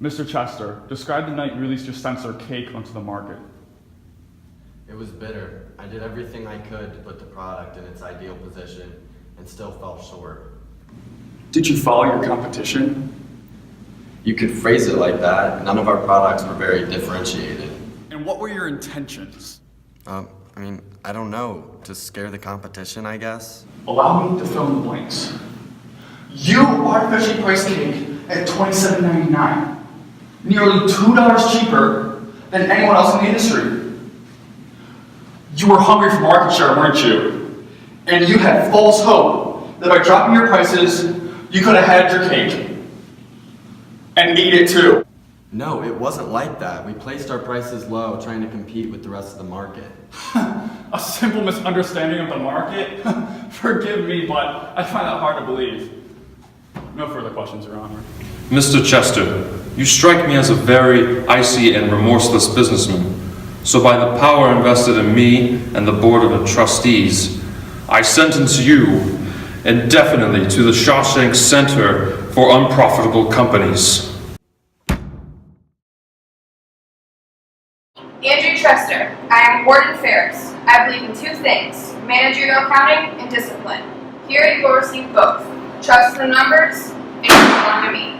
Mr. Chester, describe the night you released your sensor cake onto the market. It was bitter. I did everything I could to put the product in its ideal position and still fell short. Did you follow your competition? You could phrase it like that. None of our products were very differentiated. And what were your intentions? I don't know. To scare the competition, I guess? Allow me to fill in the blanks. You artificially priced cake at $27.99, nearly $2 cheaper than anyone else in the industry. You were hungry for market share, weren't you? And you had false hope that by dropping your prices, you could have had your cake. And eat it too. No, it wasn't like that. We placed our prices low, trying to compete with the rest of the market. A simple misunderstanding of the market? Forgive me, but I find that hard to believe. No further questions, Your Honor. Mr. Chester, you strike me as a very icy and remorseless businessman. So by the power invested in me and the Board of Trustees, I sentence you indefinitely to the Shawshank Center for Unprofitable Companies. Andrew Chester, I am Warden Ferris. I believe in two things, managerial accounting and discipline. Here you will receive both. Trust the numbers, and you belong to me.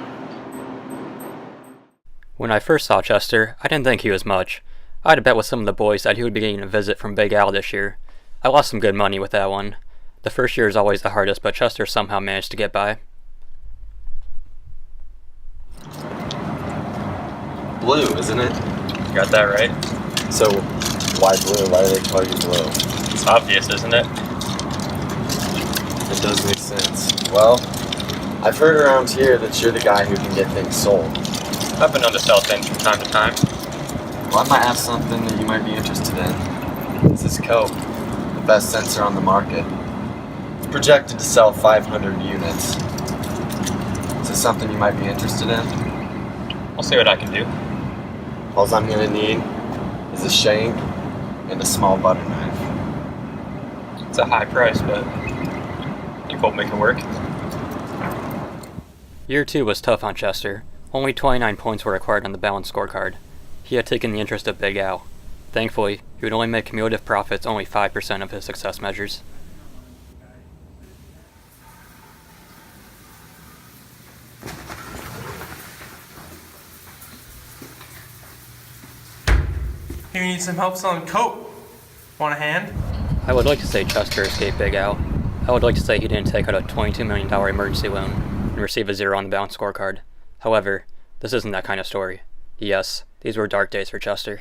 When I first saw Chester, I didn't think he was much. I had a bet with some of the boys that he would be getting a visit from Big Al this year. I lost some good money with that one. The first year is always the hardest, but Chester somehow managed to get by. Blue, isn't it? Got that right? So, why blue? Why do they call you blue? It's obvious, isn't it? It does make sense. Well, I've heard around here that you're the guy who can get things sold. I've been known to sell things from time to time. Well, I might have something that you might be interested in. This is Coke, the best sensor on the market. It's projected to sell 500 units. Is this something you might be interested in? I'll see what I can do. All I'm gonna need is a shank and a small butter knife. It's a high price, but I think we'll make it work. Year 2 was tough on Chester. Only 29 points were required on the balance scorecard. He had taken the interest of Big Al. Thankfully, he would only make cumulative profits only 5% of his success measures. Here, you need some help selling Coke. Want a hand? I would like to say Chester escaped Big Al. I would like to say he didn't take out a $22 million emergency loan and receive a 0 on the balance scorecard. However, this isn't that kind of story. Yes, these were dark days for Chester.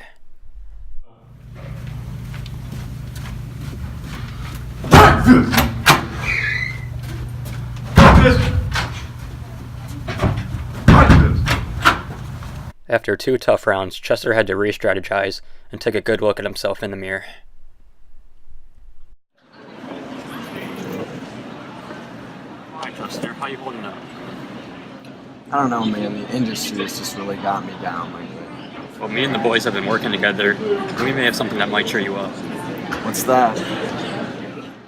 After 2 tough rounds, Chester had to re-strategize and take a good look at himself in the mirror. Hi, Chester. How you holding up? I don't know, man. The industry has just really got me down lately. Well, me and the boys have been working together, and we may have something that might cheer you up. What's that?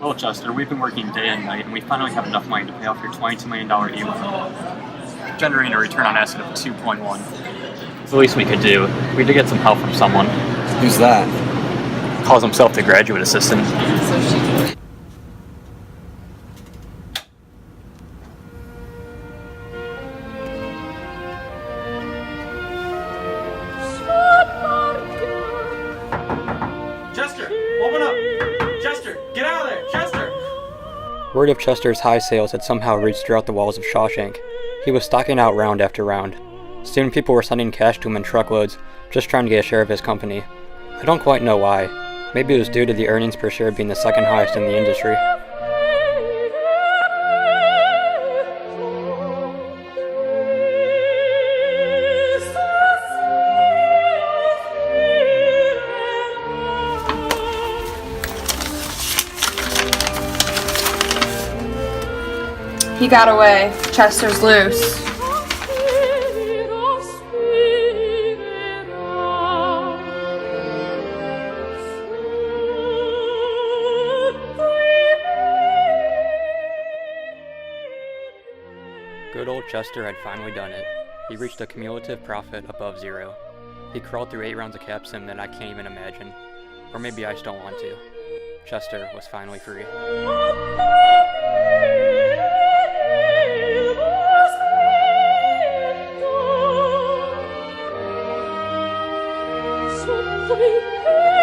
Well, Chester, we've been working day and night, and we finally have enough money to pay off your $22 million E-loan, generating a return on asset of 2.1. It's the least we could do. We did get some help from someone. Who's that? Calls himself the graduate assistant. Chester, open up! Chester, get out of there! Chester! Word of Chester's high sales had somehow reached throughout the walls of Shawshank. He was stocking out round after round. Soon people were sending cash to him in truckloads, just trying to get a share of his company. I don't quite know why. Maybe it was due to the earnings per share being the second highest in the industry. He got away. Chester's loose. Good old Chester had finally done it. he reached a cumulative profit above zero. He crawled through 8 rounds of Capsim that I can't even imagine. Or maybe I just don't want to. Chester was finally free. Free.